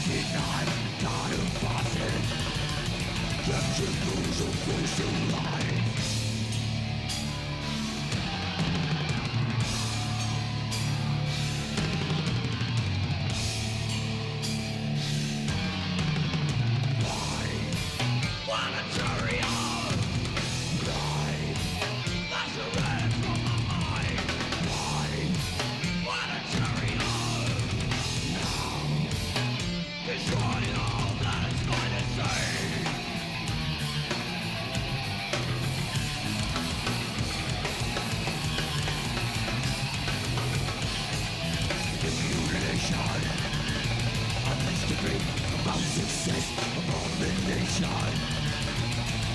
denied, God of faucet, captured those who face to life. About success, abomination.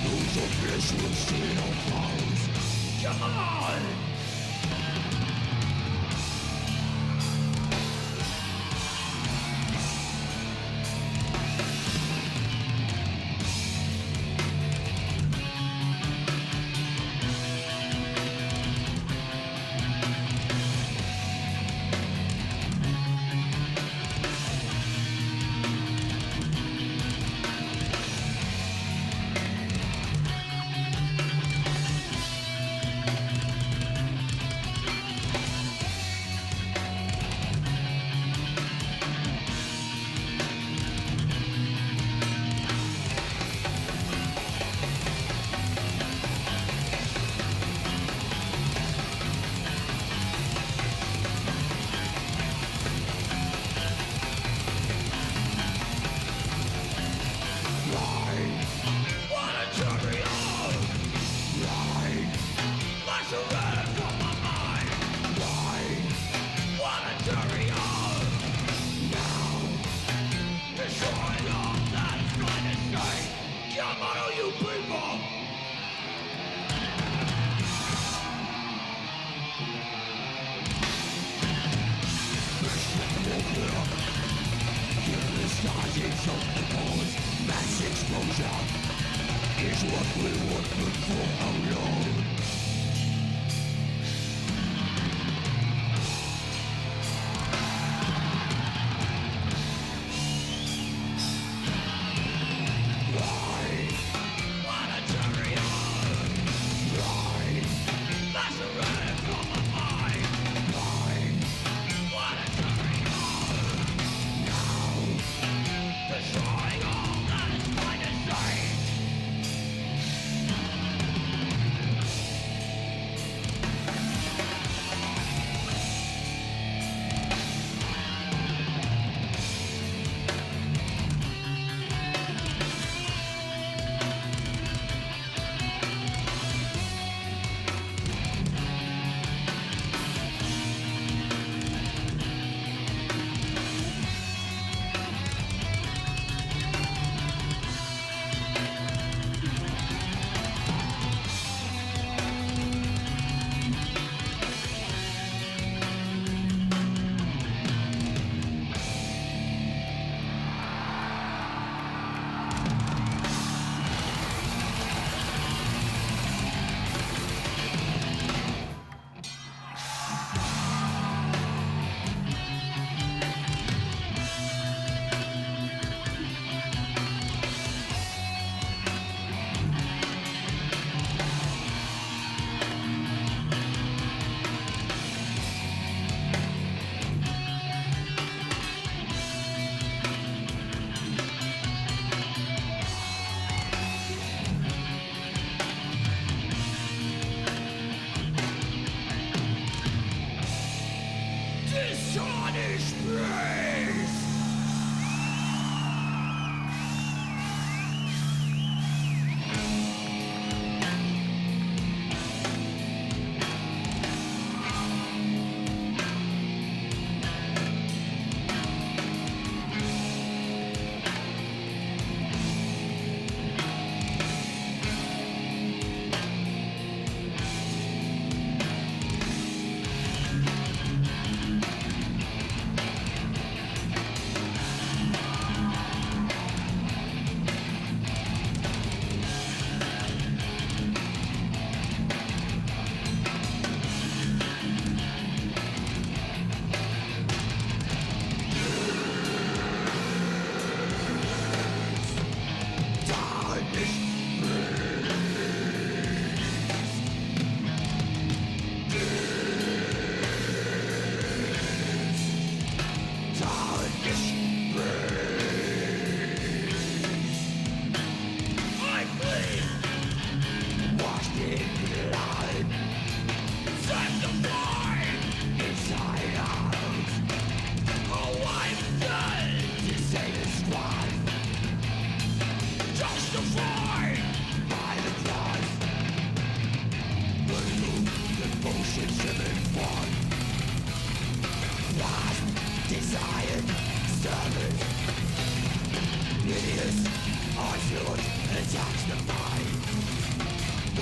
Those of flesh will see no foes. Come on!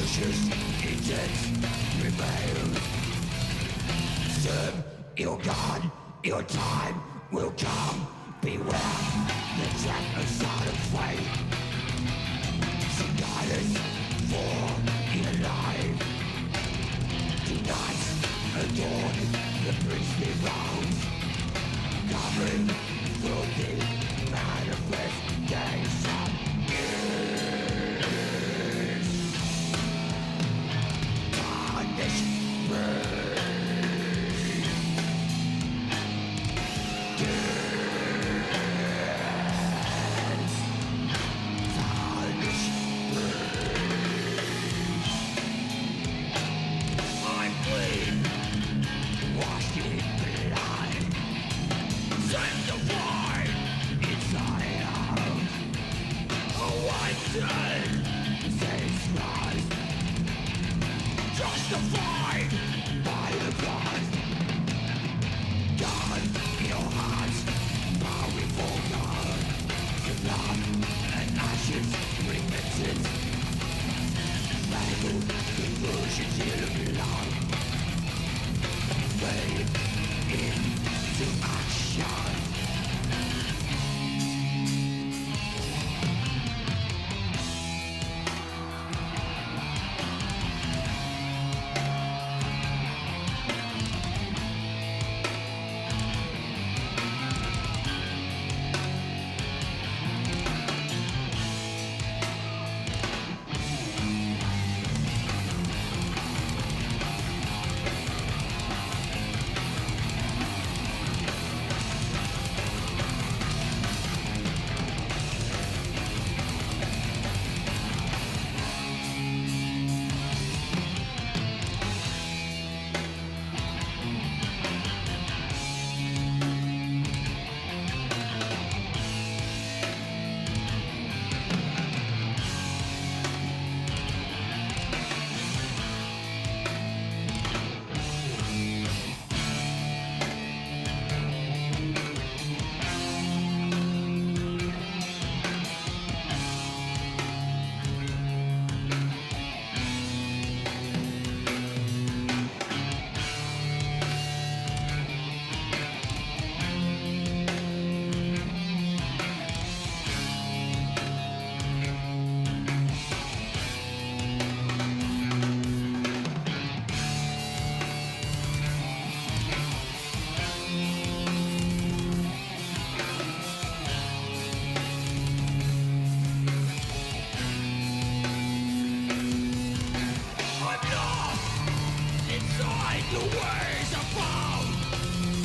Malicious intent prevails. Serve your God, your time will come. Beware the trap of sudden fate. Some guidance for your life. Tonight, adorn the priestly rounds, covering filthy manifestation. Tarnish justified by the blood. God, your hearts bow before God. Blood and ashes repentance. Radical conversion to blood. Fade into action.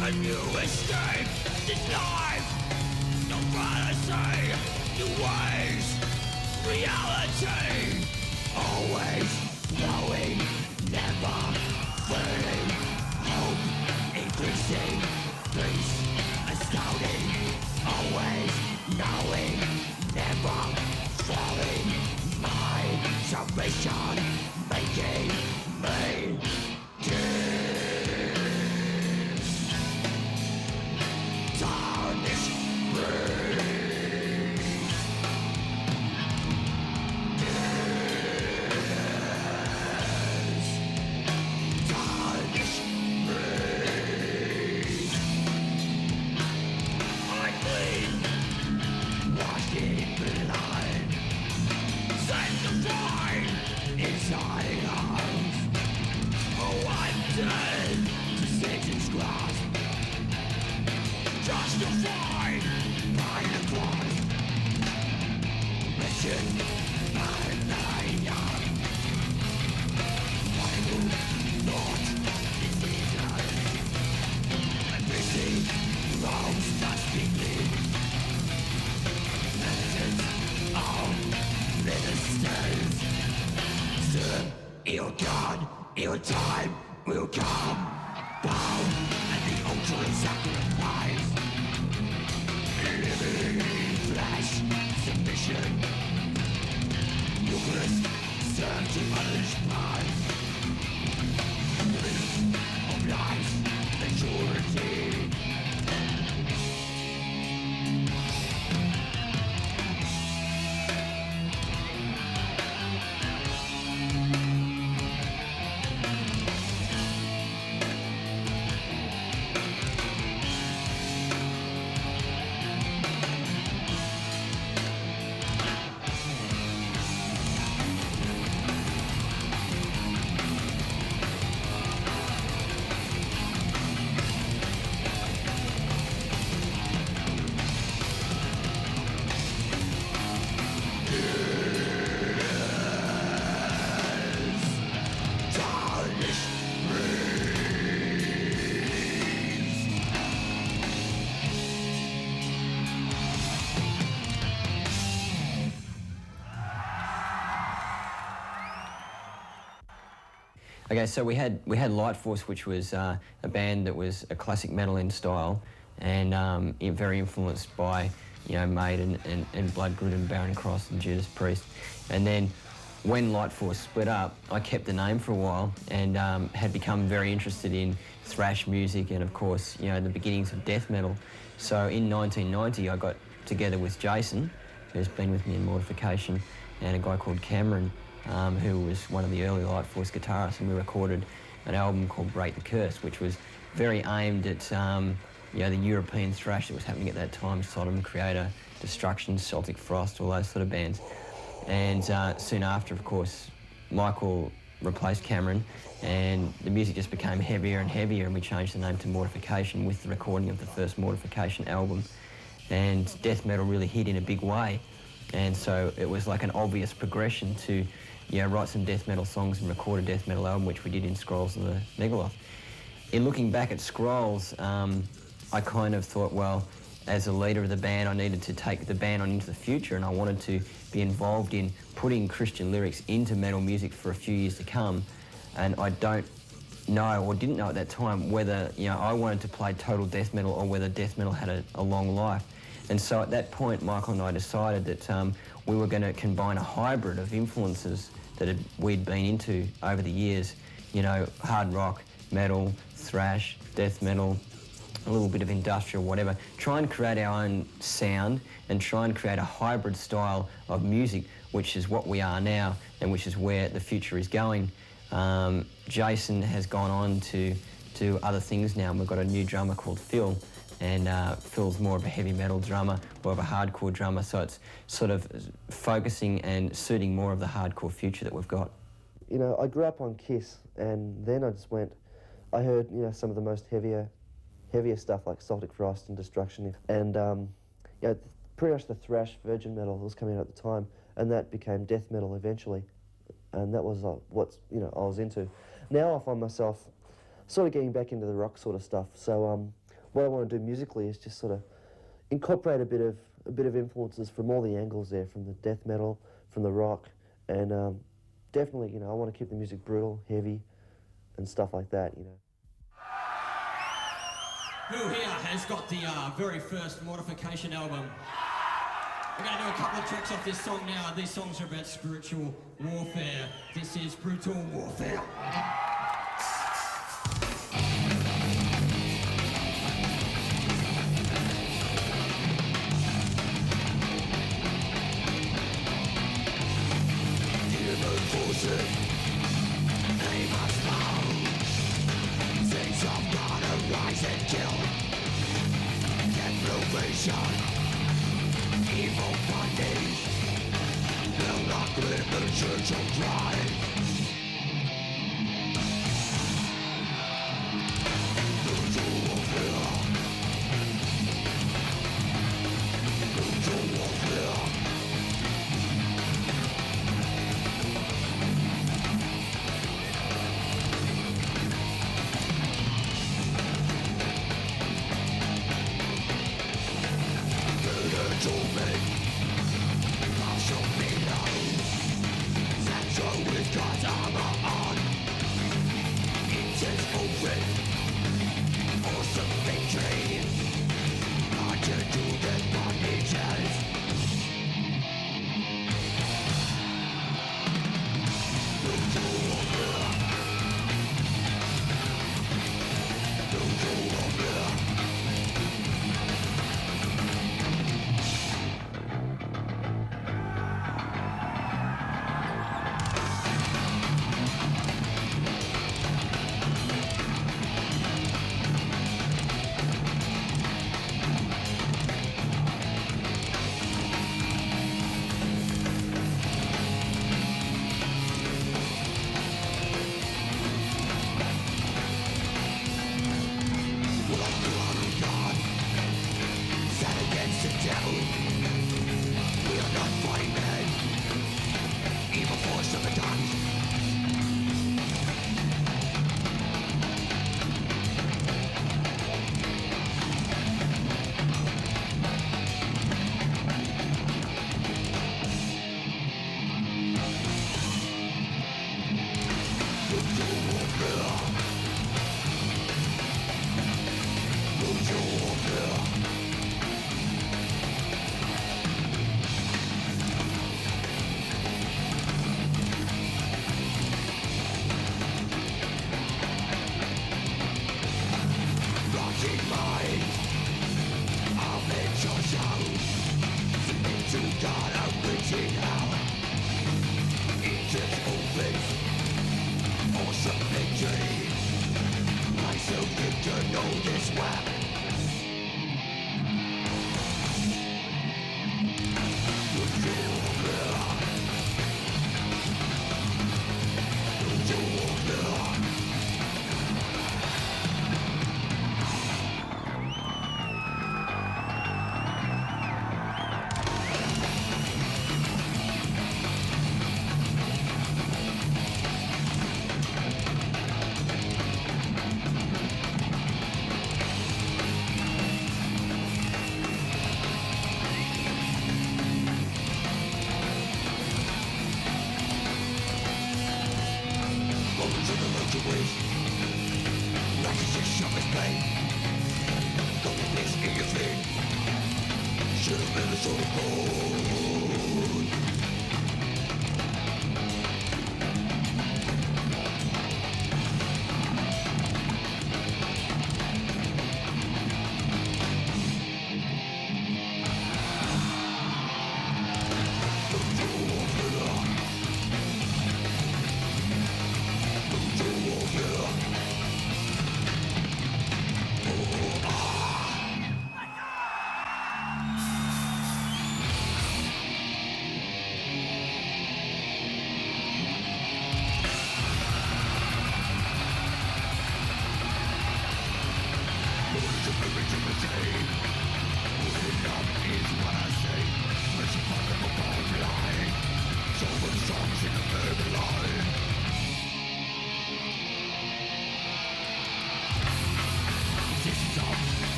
A new escape, this life, no fantasy, new ways, reality, always knowing, never failing, hope increasing, peace astounding, always knowing, never falling, my salvation making me Tarnish Priest. Tarnish Priest. I bleed, washed in blood, sanctified inside arms. Oh, I'm dead to Satan's grasp. Justified by the cross, wretched by the young. Final thought is eternal. I'm busy, wrongs must be clean. Medicines of ministers. Serve your God, your time will come. Bow at the altar of sacrifice. Living flesh, submission. Eucharist, serve to others' prize. Bliss of life's maturity. Okay, so we had Light Force, which was a band that was a classic metal in style, and very influenced by Maiden and Bloodgood and Baron Cross and Judas Priest. And then when Light Force split up, I kept the name for a while and had become very interested in thrash music and, of course, the beginnings of death metal. So in 1990, I got together with Jason, who's been with me in Mortification, and a guy called Cameron, who was one of the early Light Force guitarists, and we recorded an album called Break the Curse, which was very aimed at the European thrash that was happening at that time: Sodom, Creator, Destruction, Celtic Frost, all those sort of bands. And soon after, of course, Michael replaced Cameron, and the music just became heavier and heavier, and we changed the name to Mortification with the recording of the first Mortification album. And death metal really hit in a big way, and so it was like an obvious progression to write some death metal songs and record a death metal album, which we did in Scrolls and the Megilloth. In looking back at Scrolls, I kind of thought, well, as a leader of the band, I needed to take the band on into the future, and I wanted to be involved in putting Christian lyrics into metal music for a few years to come. And I don't know, or didn't know at that time, whether I wanted to play total death metal or whether death metal had a long life. And so at that point, Michael and I decided that we were going to combine a hybrid of influences that we'd been into over the years, hard rock, metal, thrash, death metal, a little bit of industrial, whatever. Try and create our own sound and try and create a hybrid style of music, which is what we are now and which is where the future is going. Jason has gone on to do other things now, and we've got a new drummer called Phil, and Phil's more of a heavy metal drummer, more of a hardcore drummer, so it's sort of focusing and suiting more of the hardcore future that we've got. I grew up on Kiss, and then I heard some of the most heavier stuff like Celtic Frost and Destruction, and pretty much the thrash virgin metal that was coming out at the time, and that became death metal eventually, and that was what I was into. Now I find myself sort of getting back into the rock sort of stuff. So what I want to do musically is just sort of incorporate a bit of influences from all the angles there, from the death metal, from the rock, and definitely I want to keep the music brutal, heavy, and stuff like that. Who here has got the very first Mortification album? We're going to do a couple of tracks off this song now. These songs are about spiritual warfare. This is Brutal Warfare. Human forces, they must bow. Things of God arise and kill. Deprivation, evil bondage will not rid the church of Christ. Brutal warfare. Brutal warfare. To me, I shall be known. Censure with God's armor on. It is open. Awesome victory. Not to do the bondages. Brutal warfare. Brutal warfare.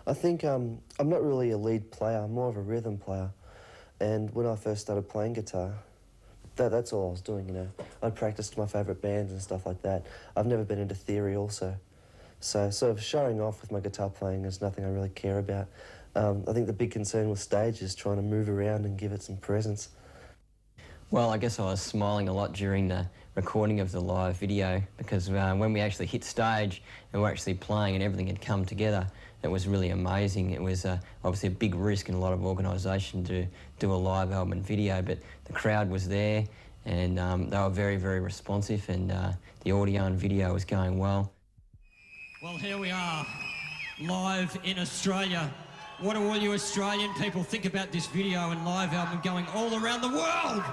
I think I'm not really a lead player, I'm more of a rhythm player. And when I first started playing guitar, that's all I was doing, you know. I'd practiced my favourite bands and stuff like that. I've never been into theory also. So sort of showing off with my guitar playing is nothing I really care about. I think the big concern with stage is trying to move around and give it some presence. Well, I guess I was smiling a lot during the recording of the live video because when we actually hit stage and we're actually playing and everything had come together, it was really amazing. It was obviously a big risk and a lot of organisation to do a live album and video, but the crowd was there and they were very, very responsive, and the audio and video was going well. Well, here we are, live in Australia. What do all you Australian people think about this video and live album going all around the world?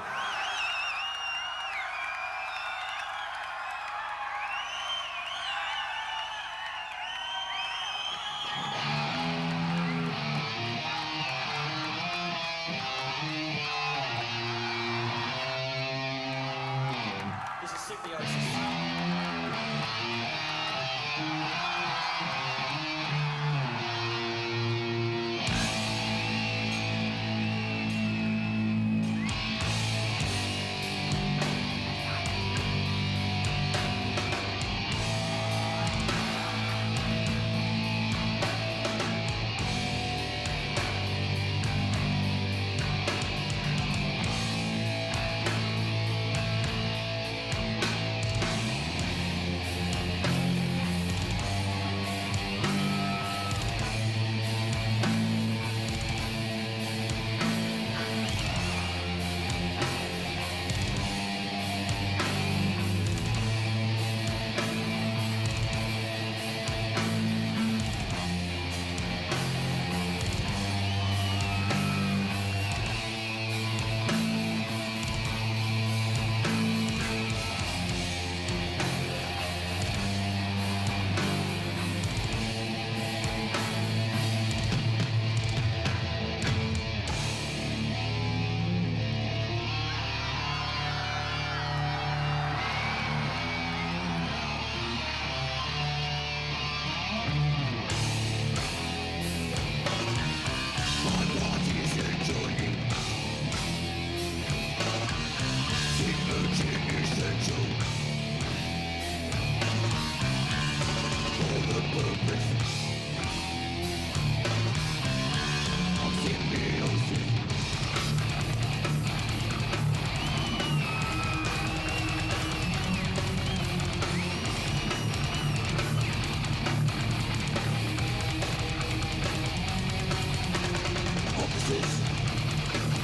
forces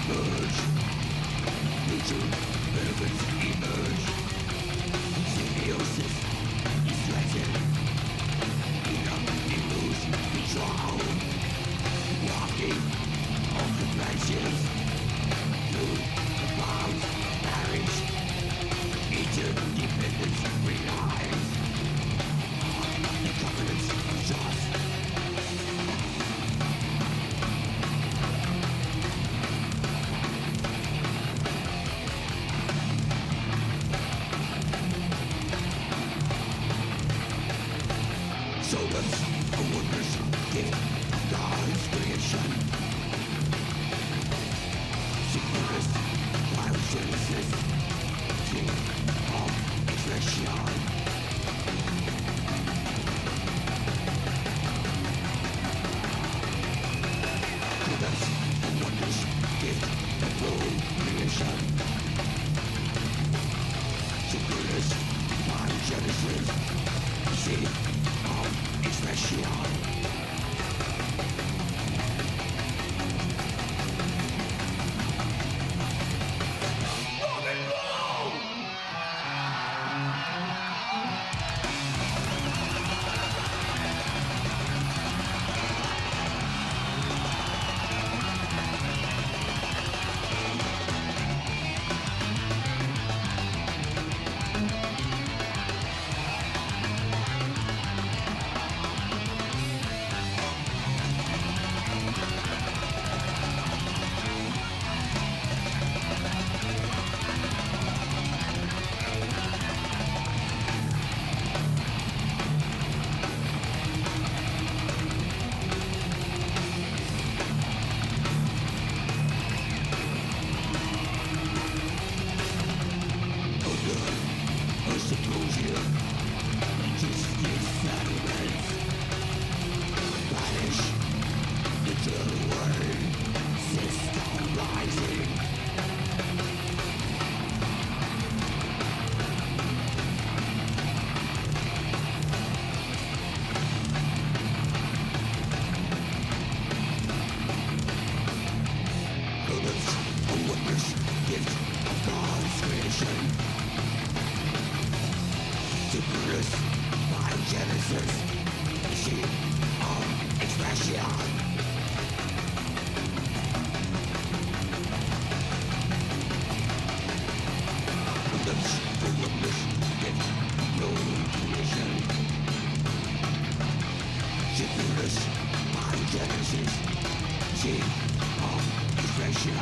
merge. Mutual benefits emerge. Symbiosis is threatened. Freedom eludes control. Walking on the branches. Through the clouds marriage. Interdependence relies on the covenants of trust. Soulless, a wondrous gift of God's creation. Synchronous, biogenesis, king of Affliction. Soulless, a wondrous gift of God's creation. Synchronous, biogenesis, king of Affliction.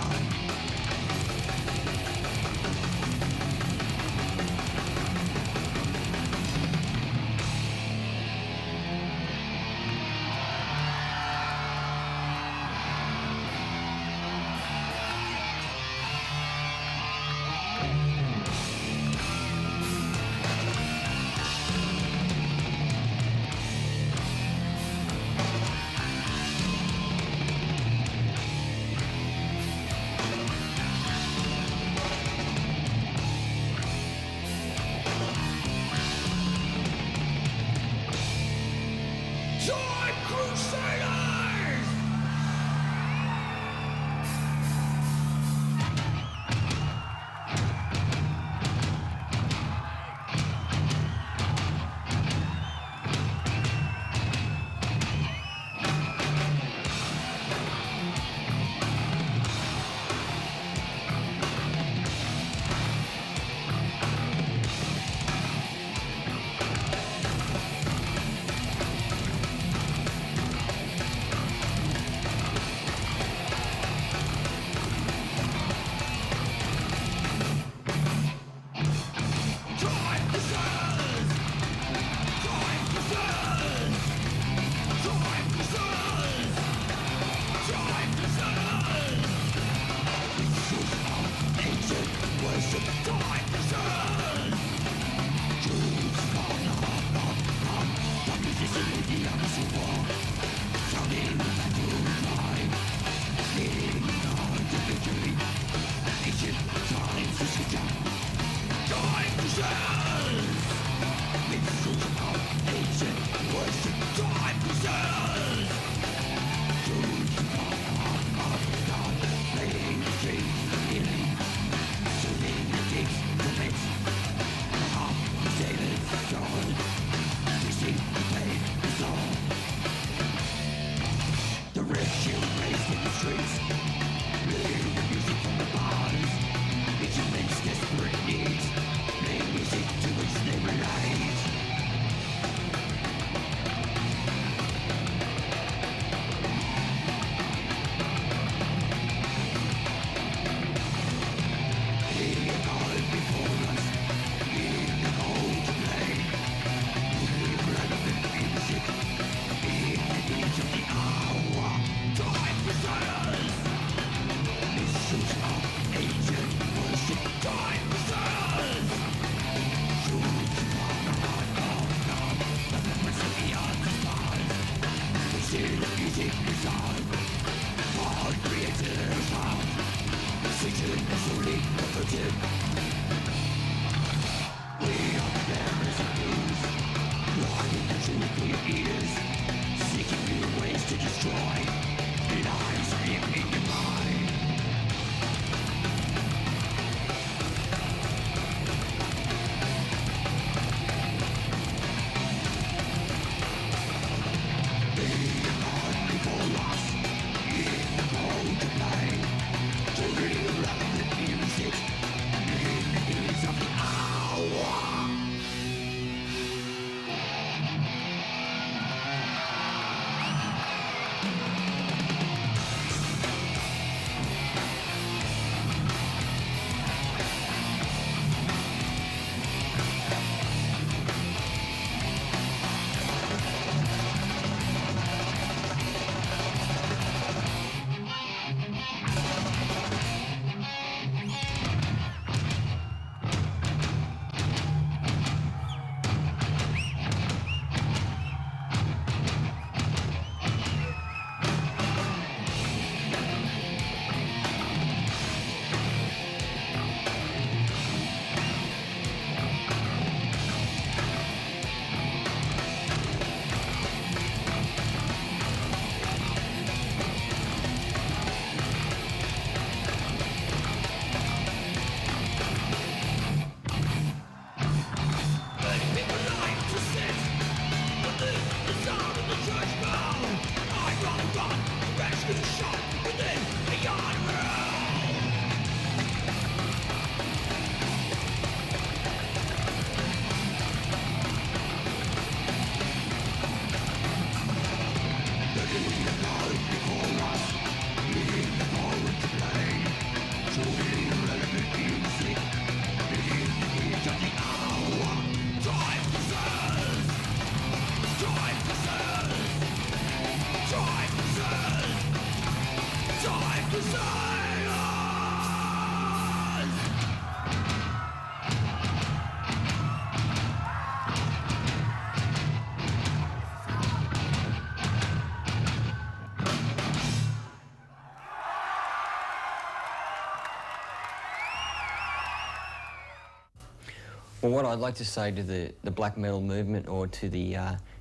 Well, what I'd like to say to the black metal movement or to the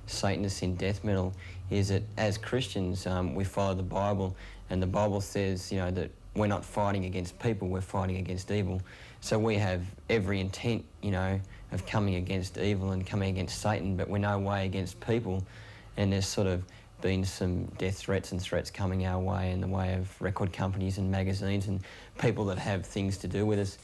Satanists in death metal is that as Christians, we follow the Bible, and the Bible says, you know, that we're not fighting against people, we're fighting against evil. So we have every intent, you know, of coming against evil and coming against Satan, but we're no way against people. And there's sort of been some death threats and threats coming our way in the way of record companies and magazines and people that have things to do with us.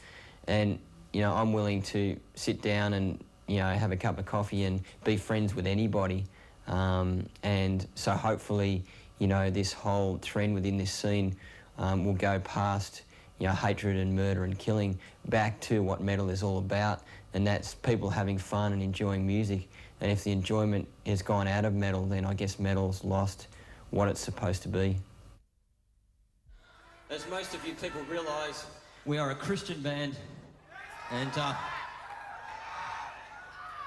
And you know, I'm willing to sit down and, you know, have a cup of coffee and be friends with anybody. And so hopefully, you know, this whole trend within this scene will go past, you know, hatred and murder and killing back to what metal is all about, and that's people having fun and enjoying music. And if the enjoyment has gone out of metal, then I guess metal's lost what it's supposed to be. As most of you people realise, we are a Christian band. And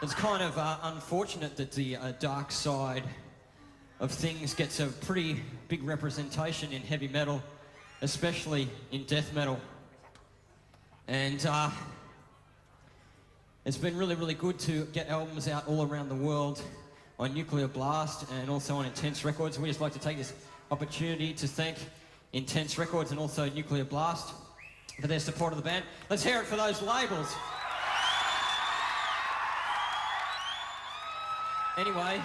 it's kind of unfortunate that the dark side of things gets a pretty big representation in heavy metal, especially in death metal. And it's been really, really good to get albums out all around the world on Nuclear Blast and also on Intense Records. We just like to take this opportunity to thank Intense Records and also Nuclear Blast for their support of the band. Let's hear it for those labels. Anyway,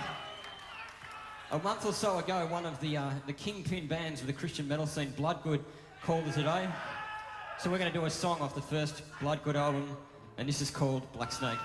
a month or so ago, one of the kingpin bands of the Christian metal scene, Bloodgood, called us today. So we're going to do a song off the first Bloodgood album, and this is called Black Snake.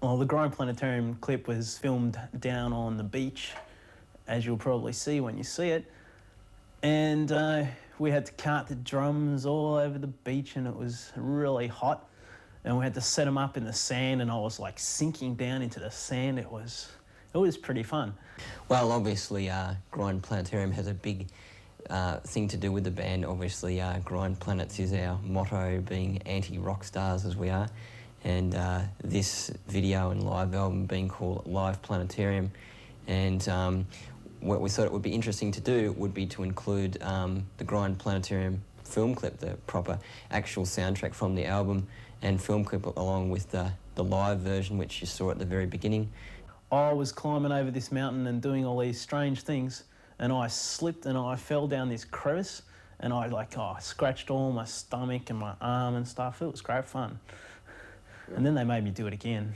Well, the Grime Planetarium clip was filmed down on the beach, as you'll probably see when you see it. And we had to cart the drums all over the beach, and it was really hot. And we had to set them up in the sand, and I was like sinking down into the sand. It was It was pretty fun. Well, obviously, Grind Planetarium has a big thing to do with the band. Obviously, Grind Planets is our motto, being anti-rock stars as we are. And this video and live album being called Live Planetarium. And what we thought it would be interesting to do would be to include the Grind Planetarium film clip, the proper actual soundtrack from the album, and film clip along with the live version, which you saw at the very beginning. I was climbing over this mountain and doing all these strange things, and I slipped and I fell down this crevice, and I scratched all my stomach and my arm and stuff. It was great fun. And then they made me do it again.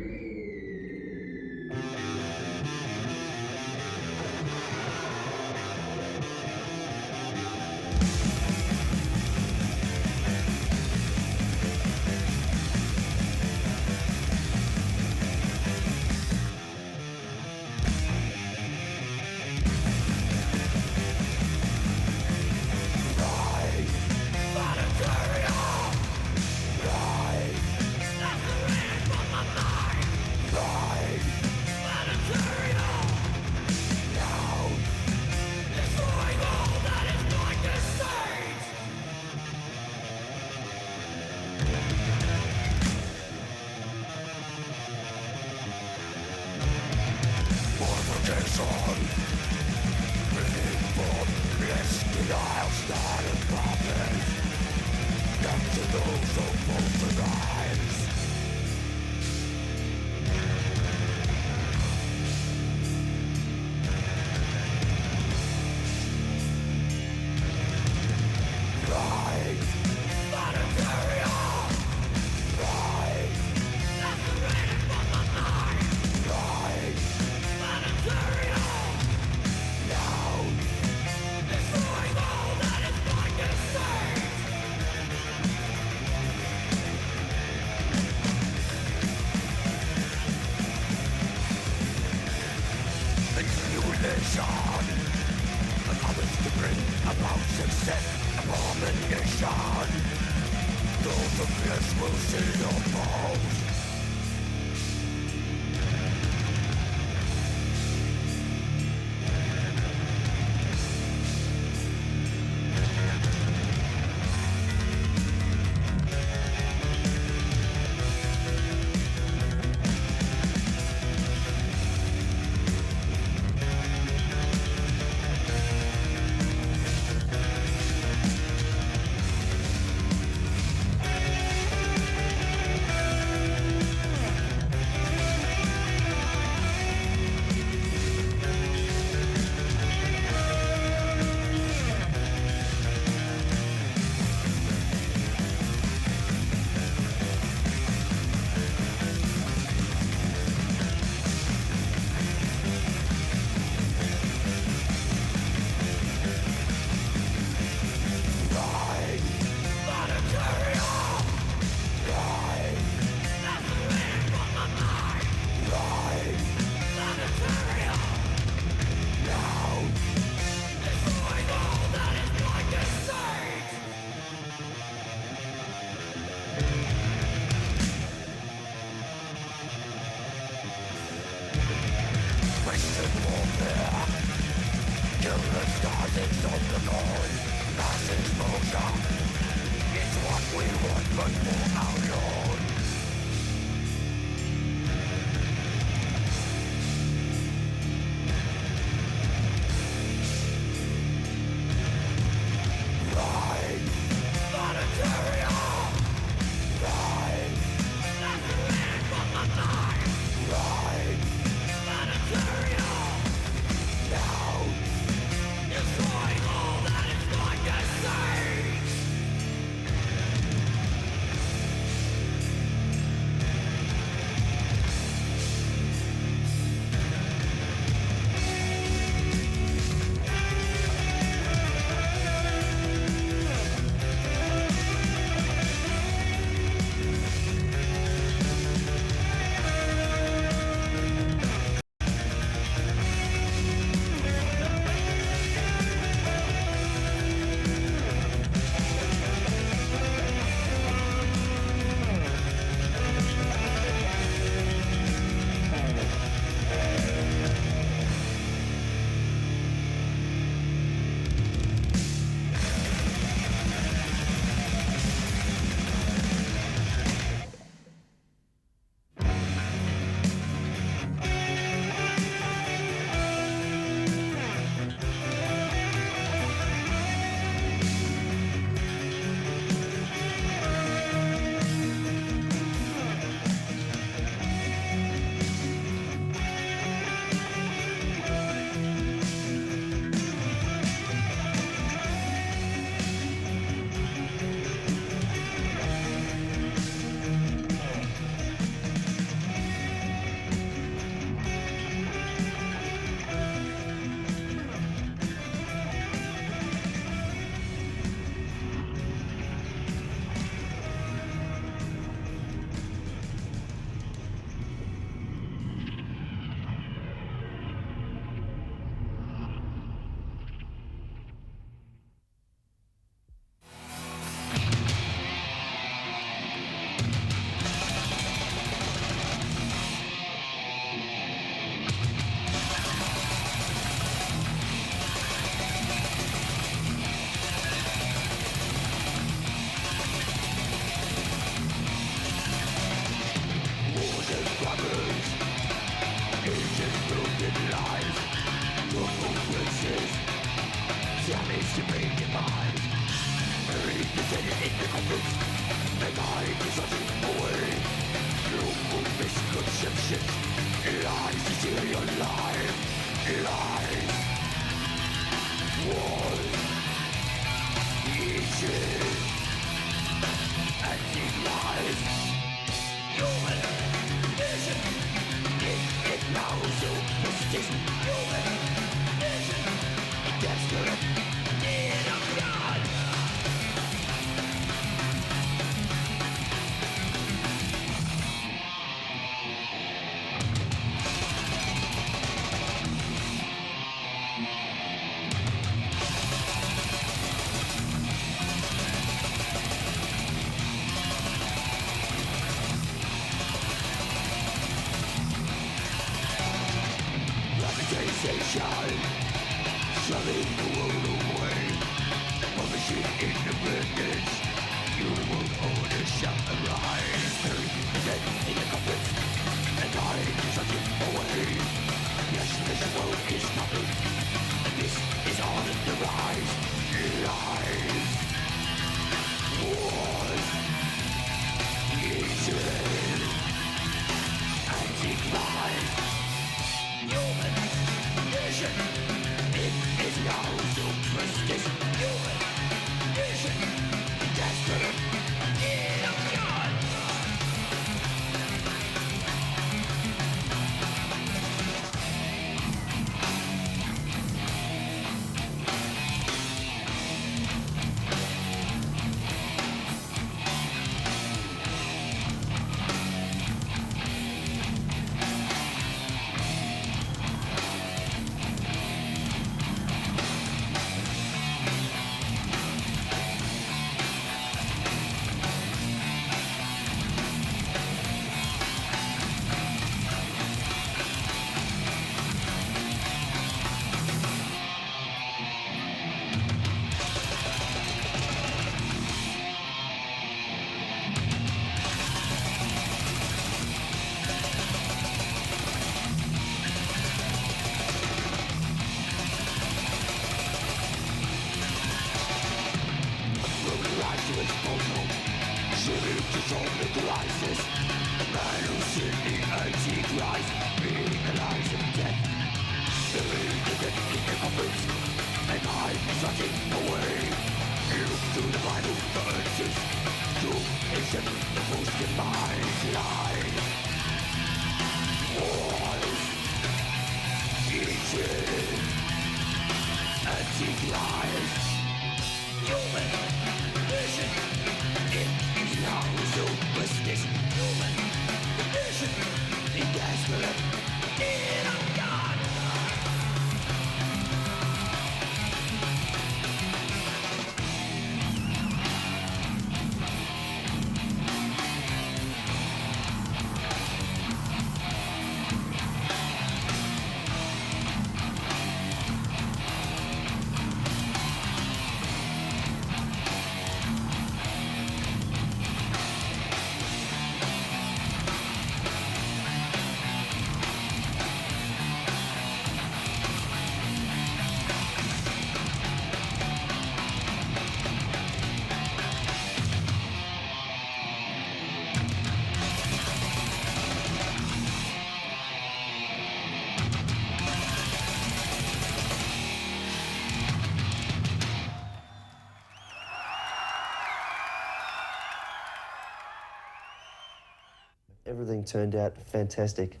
Everything turned out fantastic,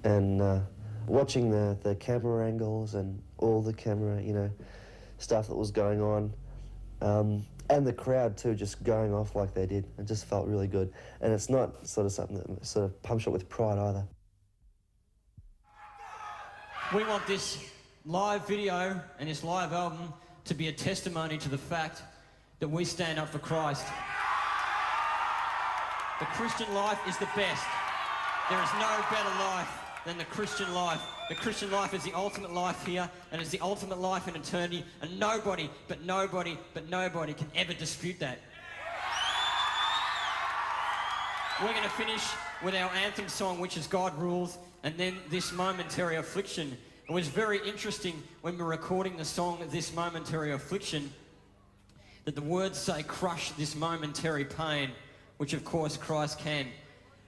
and watching the camera angles and all the camera, stuff that was going on, and the crowd too, just going off like they did, it just felt really good. And it's not sort of something that sort of pumps up with pride either. We want this live video and this live album to be a testimony to the fact that we stand up for Christ. The Christian life is the best. There is no better life than the Christian life. The Christian life is the ultimate life here, and it's the ultimate life in eternity, and nobody can ever dispute that. We're going to finish with our anthem song, which is God Rulz, and then this Momentary Affliction. It was very interesting when we were recording the song, This Momentary Affliction, that the words say, crush this momentary pain, which of course Christ can.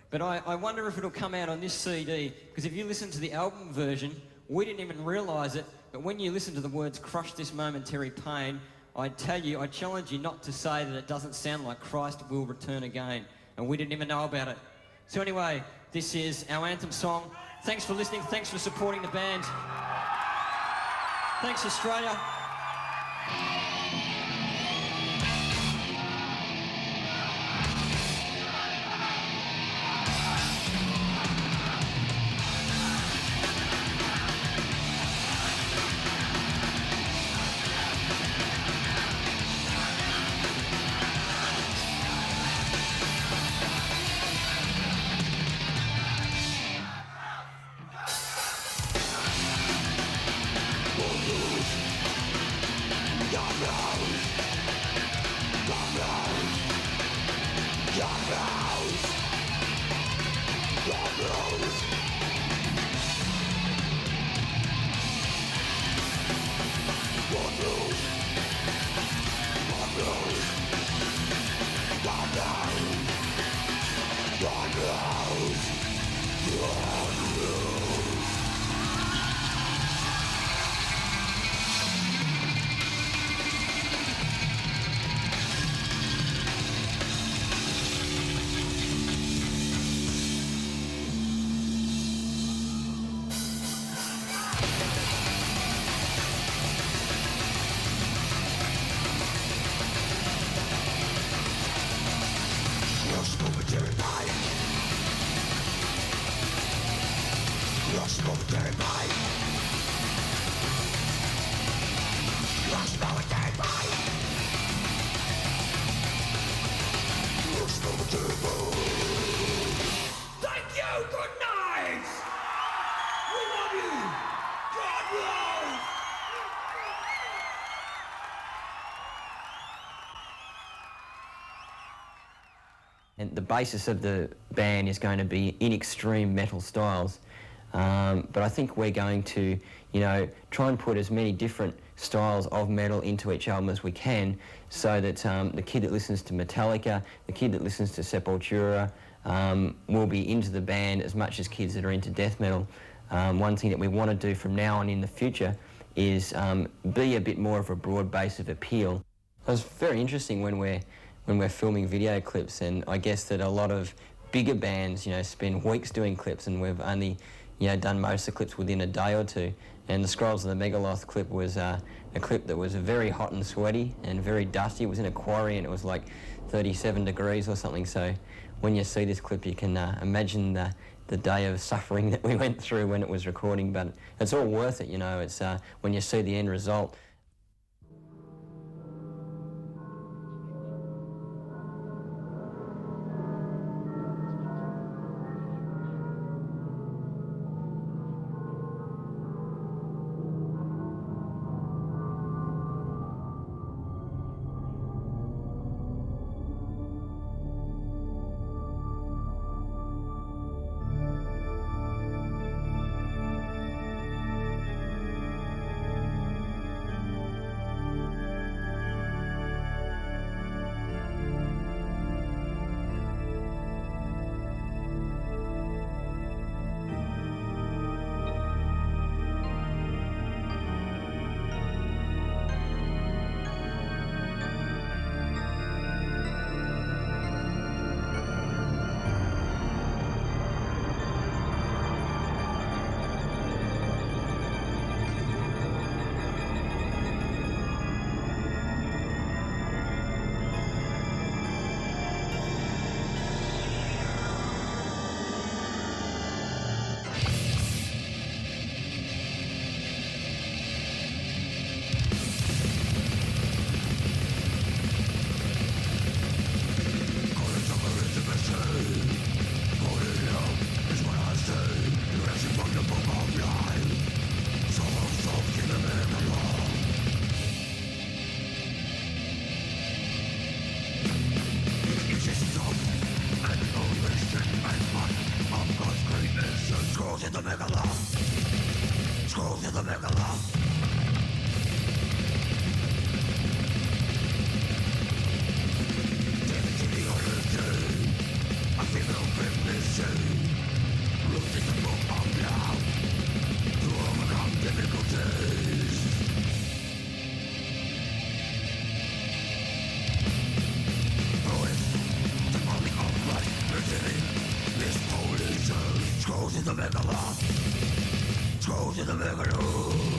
But I wonder if it'll come out on this CD, because if you listen to the album version, we didn't even realise it, but when you listen to the words, crush this momentary pain, I challenge you not to say that it doesn't sound like Christ will return again, and we didn't even know about it. So anyway, this is our anthem song. Thanks for listening, thanks for supporting the band. Thanks, Australia. And the basis of the band is going to be in extreme metal styles. But I think we're going to, try and put as many different styles of metal into each album as we can, so that the kid that listens to Metallica, the kid that listens to Sepultura, will be into the band as much as kids that are into death metal. One thing that we want to do from now on in the future is be a bit more of a broad base of appeal. It's very interesting when we're filming video clips, and I guess that a lot of bigger bands, spend weeks doing clips, and we've only, done most of the clips within a day or two. And the Scrolls of the Megilloth clip was a clip that was very hot and sweaty and very dusty. It was in a quarry and it was like 37 degrees or something. So when you see this clip, you can imagine the day of suffering that we went through when it was recording. But it's all worth it, It's when you see the end result. the Megilloth. Scroll to the Megilloth.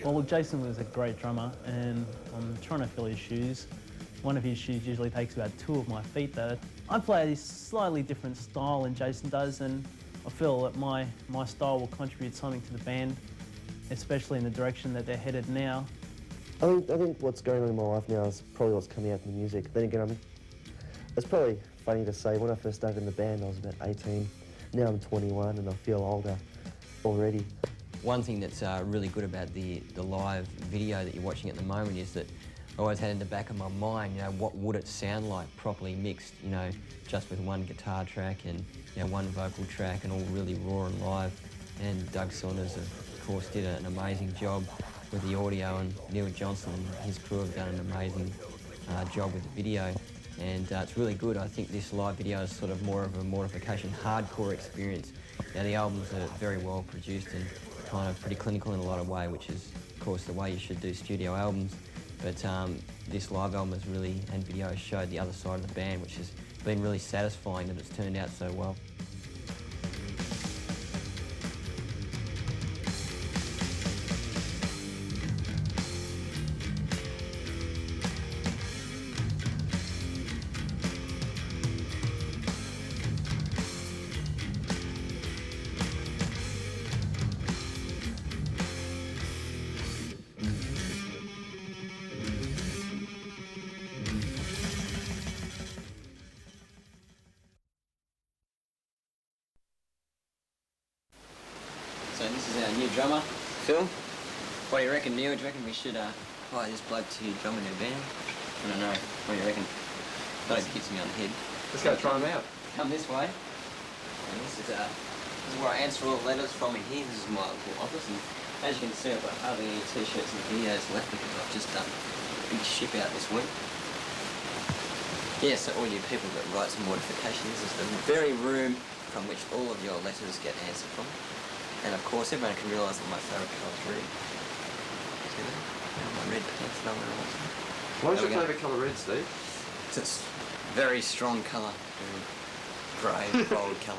Well, Jason was a great drummer, and I'm trying to fill his shoes. One of his shoes usually takes about 2 of my feet, though. I play a slightly different style than Jason does, and I feel that my style will contribute something to the band, especially in the direction that they're headed now. I think what's going on in my life now is probably what's coming out in the music. Then again, it's probably funny to say, when I first started in the band, I was about 18. Now I'm 21 and I feel older already. One thing that's really good about the live video that you're watching at the moment is that I always had in the back of my mind, you know, what would it sound like properly mixed, you know, just with one guitar track and, you know, one vocal track and all really raw and live. And Doug Saunders, of course, did an amazing job with the audio, and Neil Johnson and his crew have done an amazing job with the video. And it's really good. I think this live video is sort of more of a Mortification hardcore experience. Now, the albums are very well produced and kind of pretty clinical in a lot of way, which is, of course, the way you should do studio albums. But this live album has really, and video has showed the other side of the band, which has been really satisfying that it's turned out so well. So this is our new drummer, Phil. What do you reckon, Neil? Do you reckon we should hire this bloke to drum in our band? I don't know. What do you reckon? Those hits me on the head. Let's go try them out. Come this way. And this is where I answer all the letters from in here. This is my little office, and as you can see, I've got hardly any t-shirts and videos left because I've just done a big ship out this week. Yeah, so all you people that write some Mortification, this is the very room from which all of your letters get answered from. And of course, everyone can realise that my favourite colour is red. See that? My red pants, no one else. Why is your favourite colour red, Steve? It's a very strong colour, very grey, bold colour.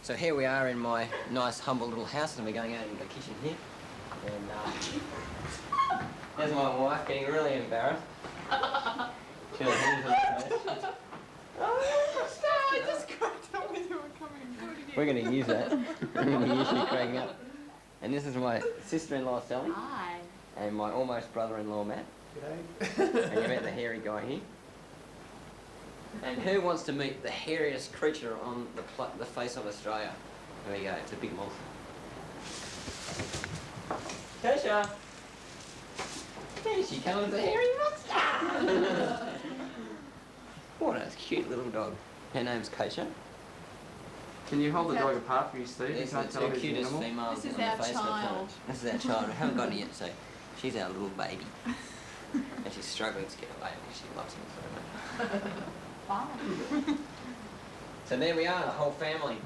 So here we are in my nice, humble little house, and we're going out into the kitchen here. And there's my wife getting really embarrassed. She was I just cracked up with you were coming. We're going to use that. We're going to use you cracking up. And this is my sister-in-law, Sally. Hi. And my almost brother-in-law, Matt. G'day. And you met the hairy guy here. And who wants to meet the hairiest creature on the face of Australia? There we go, it's a big monster. Kosha! There she comes, the hairy monster! What a cute little dog. Her name's Kosha. Can you hold the dog apart from you, Steve? These You are can't the tell two who's the cutest animal. females This is on the our face of the planet. child. This is our child. We haven't got her yet, so she's our little baby. And she's struggling to get away because she loves him so much. Fine. So there we are, the whole family.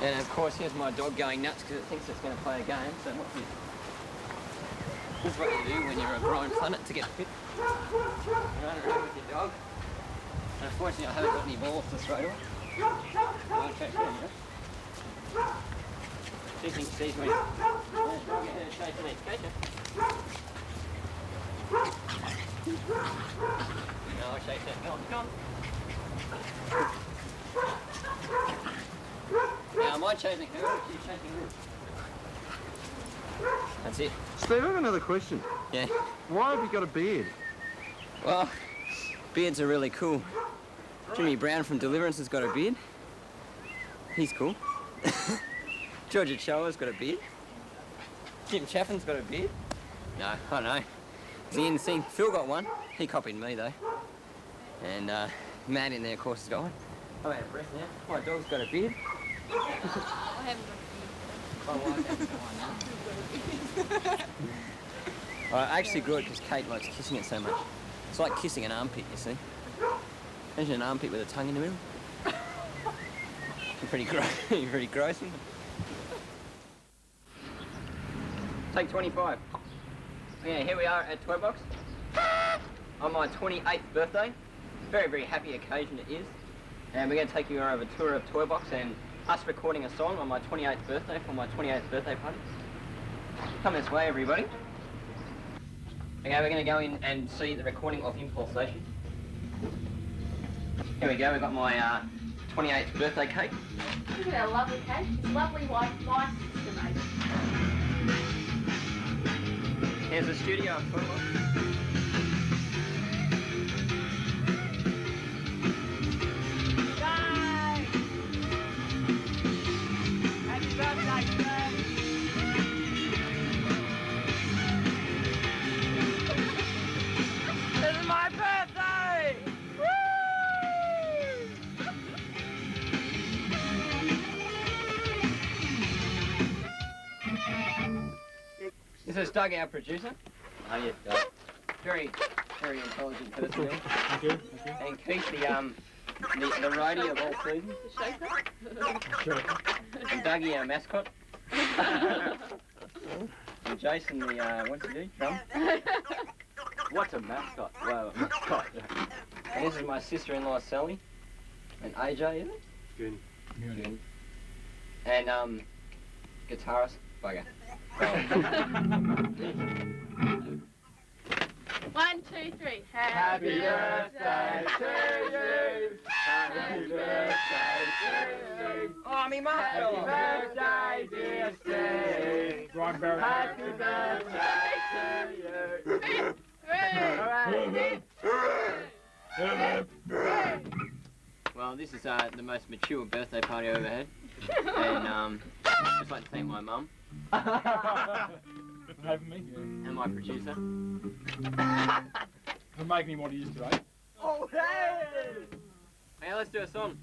And of course, here's my dog going nuts because it thinks it's going to play a game. So This is what you do when you're a grown planet to get fit. You run around with your dog. And unfortunately, I haven't got any balls to throw to her. I'll catch her, you know. She thinks she's winning. I'll get her chasing these catcher. No, I'll chase that. Go on, come on. Now, am I chasing her or she's chasing me? That's it. Steve, I have another question. Yeah. Why have you got a beard? Well, beards are really cool. Jimmy Brown from Deliverance has got a beard. He's cool. George Ochoa's got a beard. Jim Chaffin's got a beard. No, I don't know. Is he in the scene? Phil got one. He copied me, though. And Matt in there, of course, has got one. I'm out of breath now. My dog's got a beard. I haven't got My wife hasn't got one. I actually grew it because Kate likes kissing it so much. It's like kissing an armpit, you see. Imagine an armpit with a tongue in the middle. Pretty gross. Pretty gross, isn't it? Take 25. Yeah, here we are at Toy Box on my 28th birthday. Very, very happy occasion it is. And we're going to take you on a tour of Toy Box and us recording a song on my 28th birthday for my 28th birthday party. Come this way, everybody. Okay, we're going to go in and see the recording of Impulsation. Here we go, we've got my 28th birthday cake. Look at our lovely cake. It's lovely white sister made. Here's the studio of Toy Box. Happy birthday, sir. This is my birthday! This is Doug, our producer. Oh, yes, Doug. Very, very intelligent person. Thank you. And Keith, the righty of all seasons. And Dougie, our mascot. And Jason, the, what's he do? Drum? What's a mascot? Wow, a mascot. And this is my sister-in-law, Sally. And AJ, is it? Good. Good. And, guitarist, bugger. 1, 2, 3. Happy birthday to you. Happy birthday to you. Oh, me mum. Happy birthday, dear Steve. Happy birthday to you. Well, this is the most mature birthday party I've ever had. And I'd just like to thank my mum Having me. and my producer. For making him what he is today. Oh, hey! Hey, let's do a song.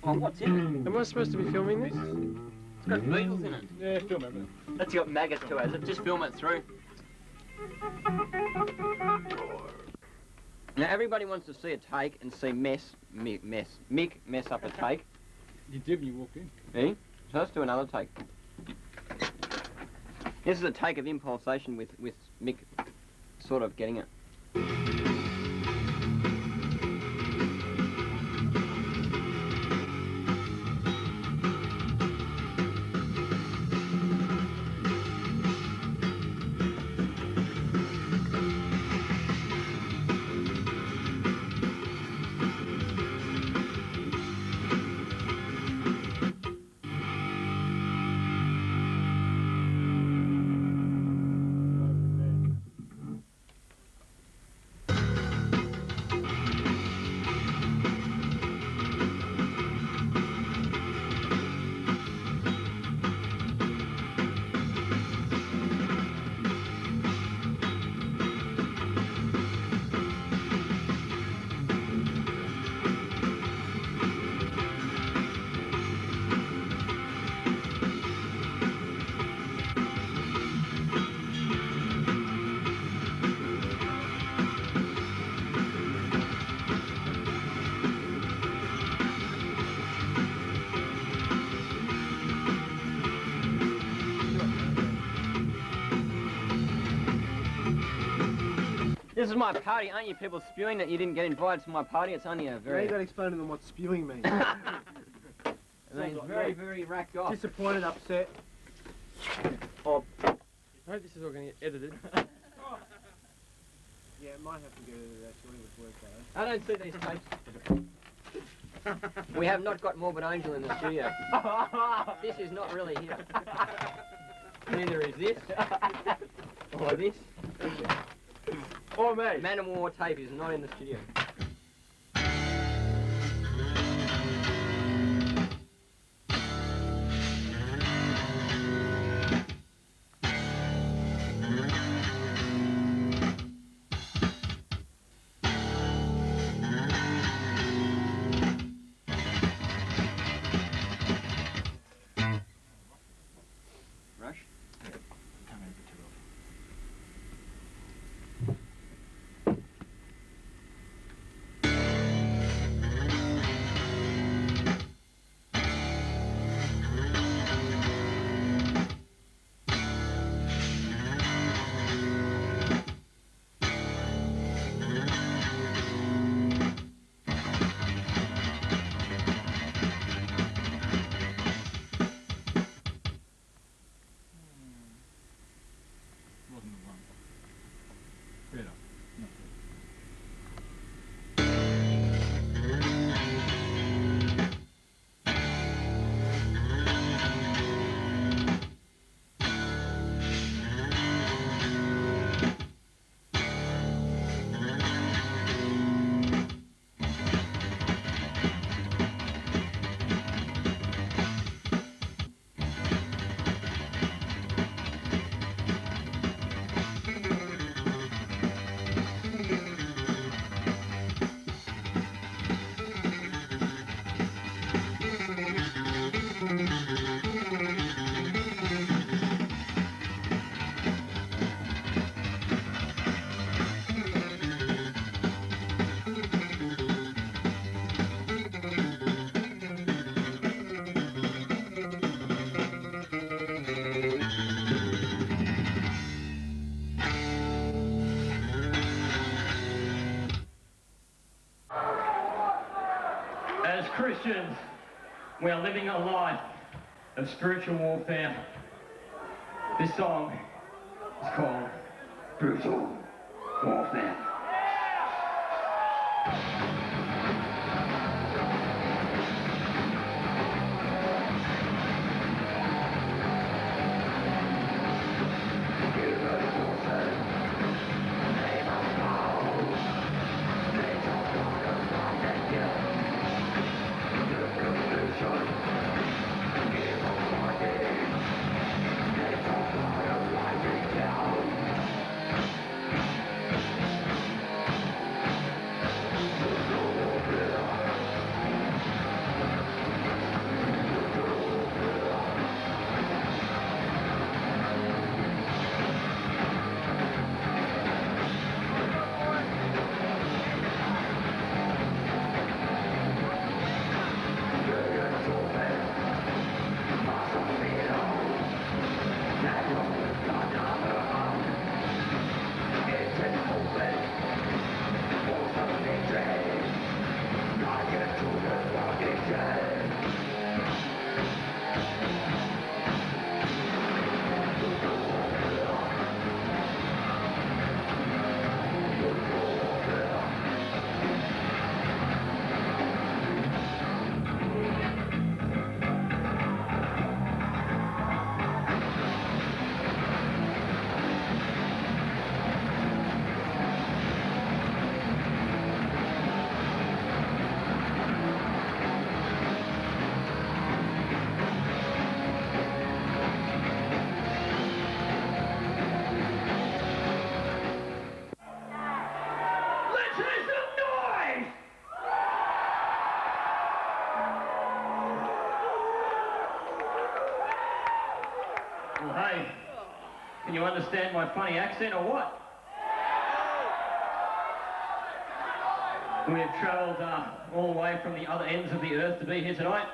Oh, what's in it? Am I supposed to be filming this? It's got Beatles in it. Yeah, film it. That's got maggots to it. Just film it through. Now, everybody wants to see a take and see Mick mess up a take. You did when you walked in. Eh? So let's do another take. This is a take of Impulsation with Mick sort of getting it. This is my party. Aren't you people spewing that you didn't get invited to my party? It's only a Now very... you got to explain to them what spewing means. It means very, very racked off. Disappointed, upset. I hope this is all going to get edited. Yeah, it might have to go to actually with work though. I don't see these tapes. We have not got Morbid Angel in the studio. This is not really here. Neither is this. Or this. Or me. Man of War tape is not in the studio. Rush? Wasn't the one. Better. Not good. As Christians, we are living a life of spiritual warfare. This song is called Brutal Warfare. Well, hey, can you understand my funny accent or what? We have travelled all the way from the other ends of the earth to be here tonight.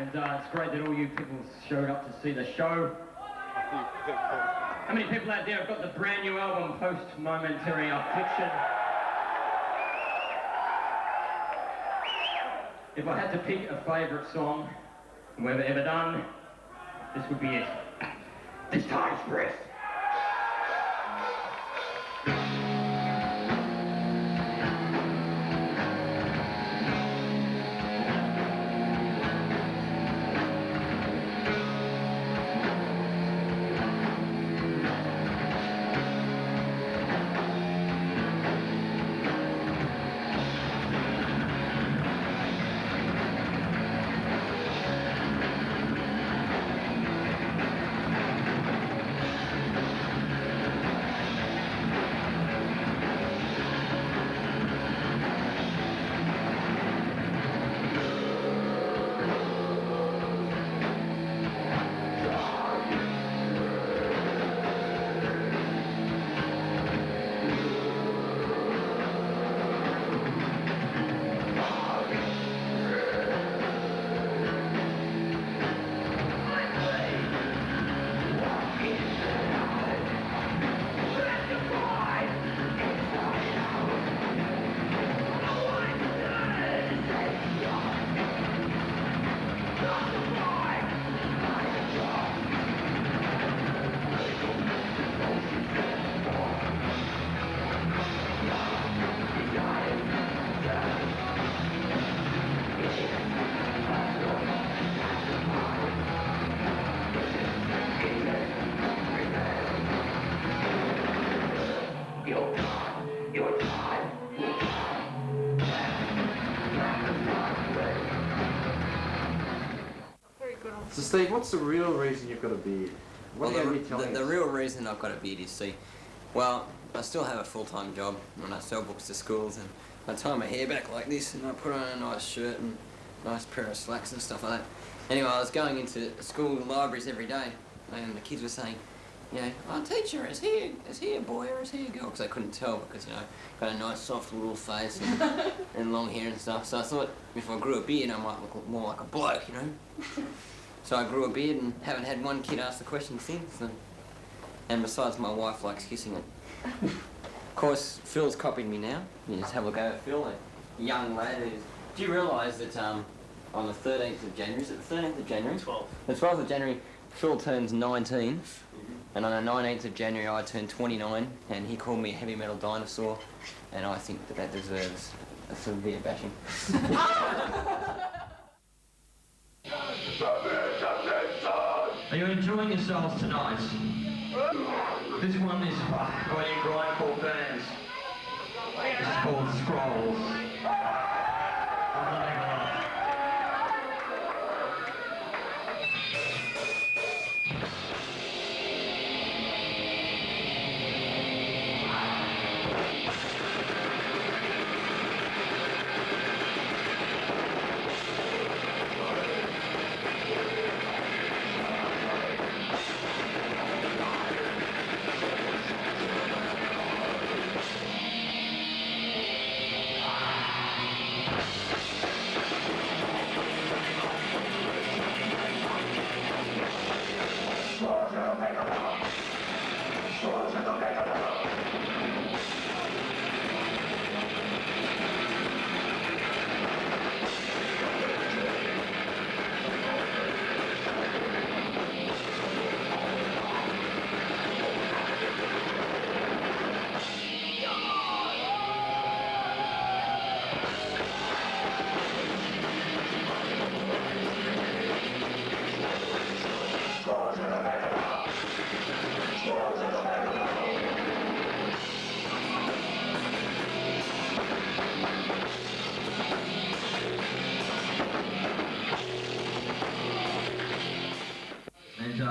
And it's great that all you people showed up to see the show. How many people out there have got the brand new album Momentary Affliction? If I had to pick a favourite song we've ever done, this would be it. Distarnish Priest. So Steve, what's the real reason you've got a beard? What are you telling The us? real reason I've got a beard is, see, well, I still have a full-time job and I sell books to schools, and I tie my hair back like this and I put on a nice shirt and nice pair of slacks and stuff like that. Anyway, I was going into school libraries every day and the kids were saying, you know, oh, teacher, is he a boy or is he a girl? Because I couldn't tell because, you know, got a nice soft little face and long hair and stuff. So I thought if I grew a beard, I might look more like a bloke, you know. So I grew a beard and haven't had one kid ask the question since. And besides, my wife likes kissing it. Of course, Phil's copied me now. You just have a look at Phil, a young lad who's... Do you realise that on the 13th of January, is it the 13th of January? 12th. The 12th of January, Phil turns 19. And on the 19th of January, I turned 29, and he called me a heavy metal dinosaur, and I think that deserves a severe bashing. Are you enjoying yourselves tonight? This one is for all you grindcore fans. It's called Scrolls.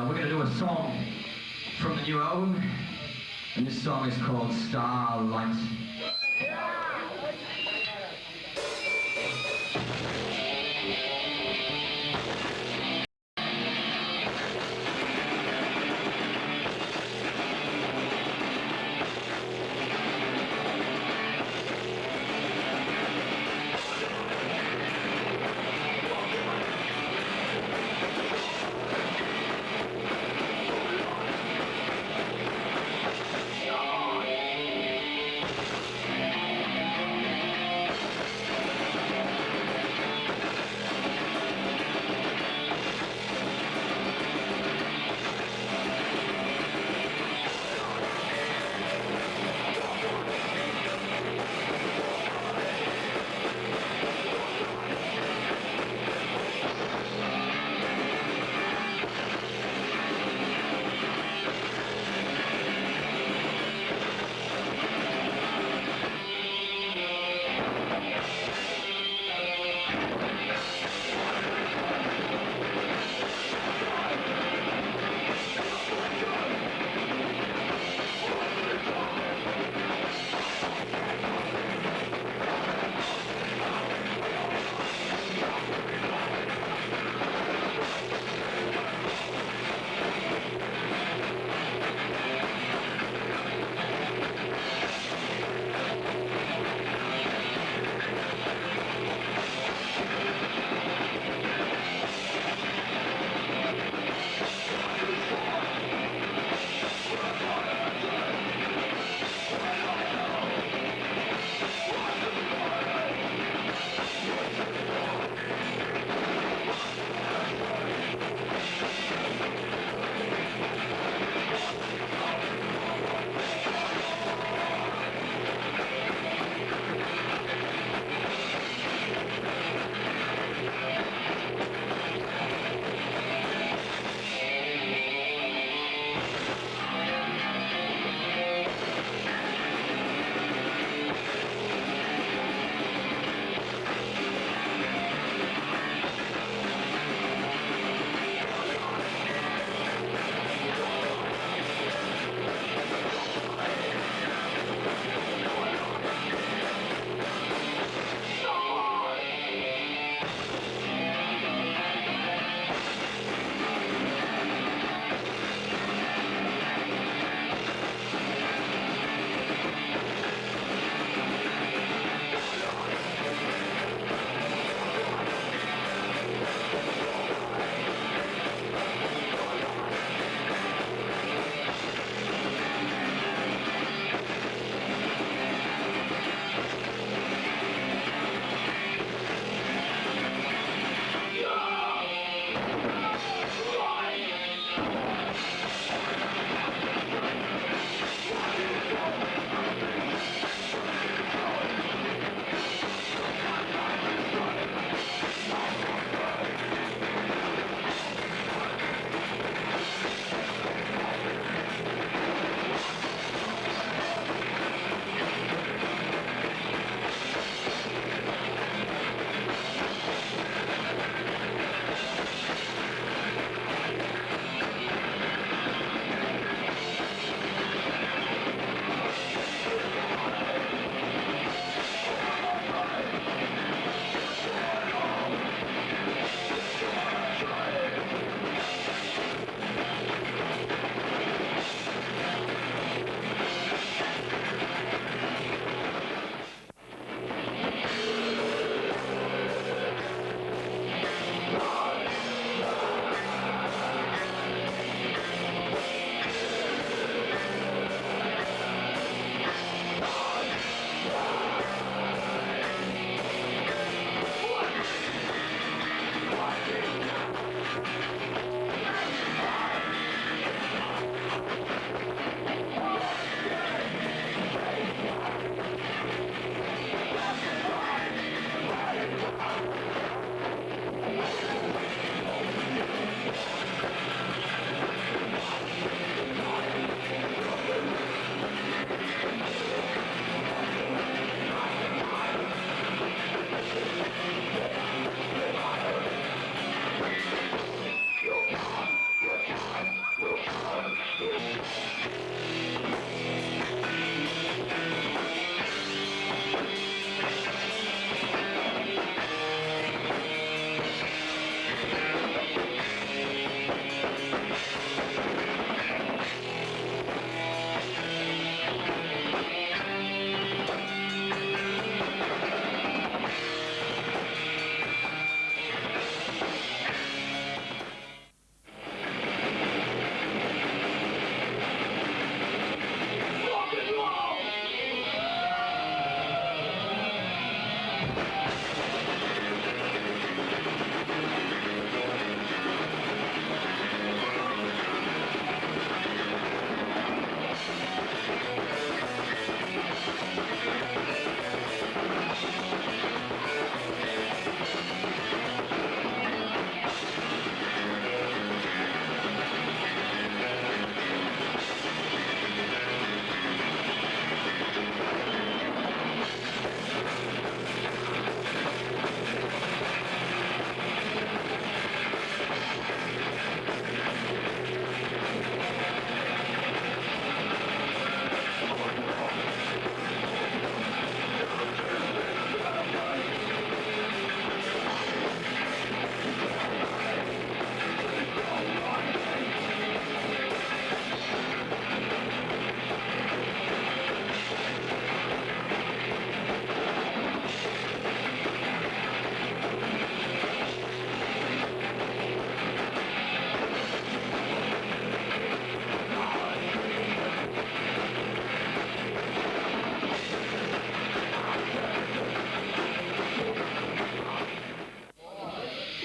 We're going to do a song from the new album, and this song is called Starlight.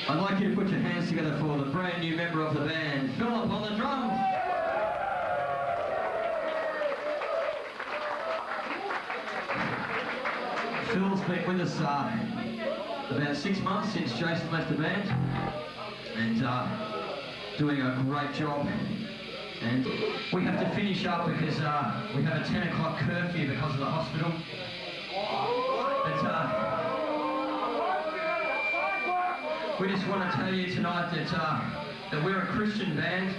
I'd like you to put your hands together for the brand new member of the band, Philip on the drums. Phil's been with us about 6 months since Jason left the band, and doing a great job. And we have to finish up because we have a 10 o'clock curfew because of the hospital. But we just want to tell you tonight that we're a Christian band.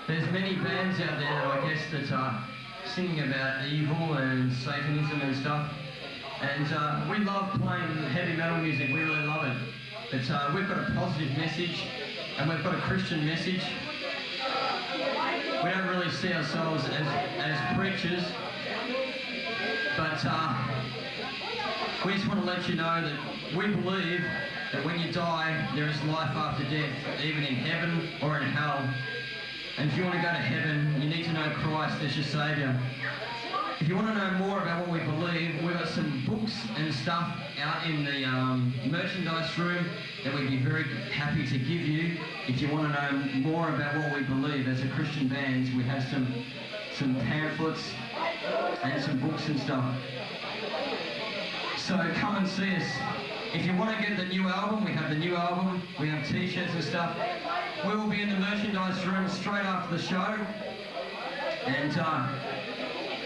There's many bands out there, I guess, that are singing about evil and Satanism and stuff. And we love playing heavy metal music, we really love it. But we've got a positive message, and we've got a Christian message. We don't really see ourselves as preachers, but we just want to let you know that we believe that when you die, there is life after death, even in heaven or in hell. And if you want to go to heaven, you need to know Christ as your Saviour. If you want to know more about what we believe, we've got some books and stuff out in the merchandise room that we'd be very happy to give you. If you want to know more about what we believe as a Christian band, we have some pamphlets and some books and stuff. So come and see us. If you want to get the new album, we have the new album. We have t-shirts and stuff. We will be in the merchandise room straight after the show. And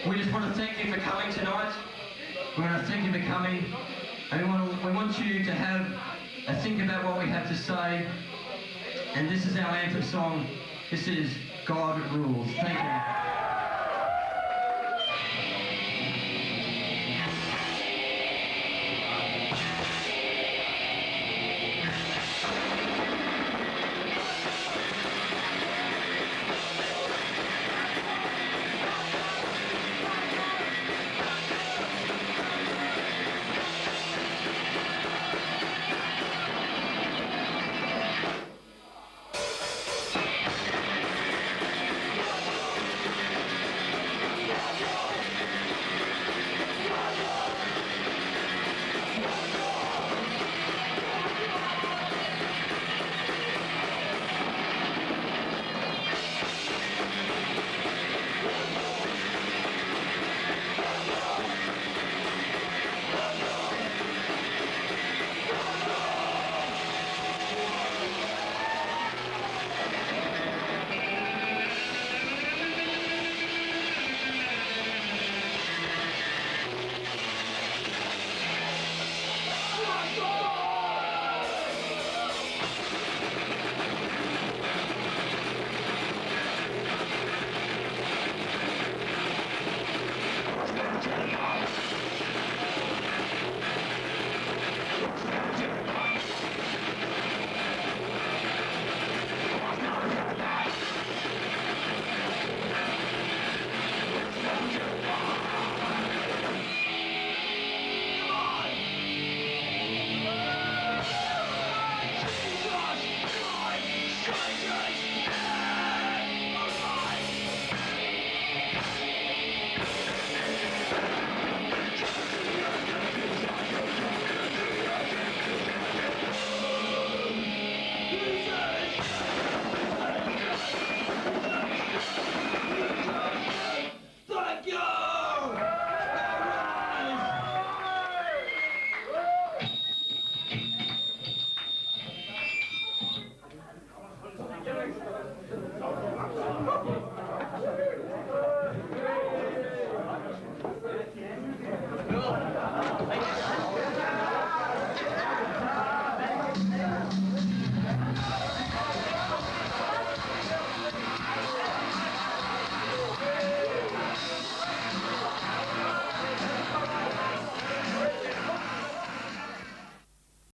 we just want to thank you for coming tonight. We want to thank you for coming. And we want you to have a think about what we have to say. And this is our anthem song. This is God Rules. Thank you.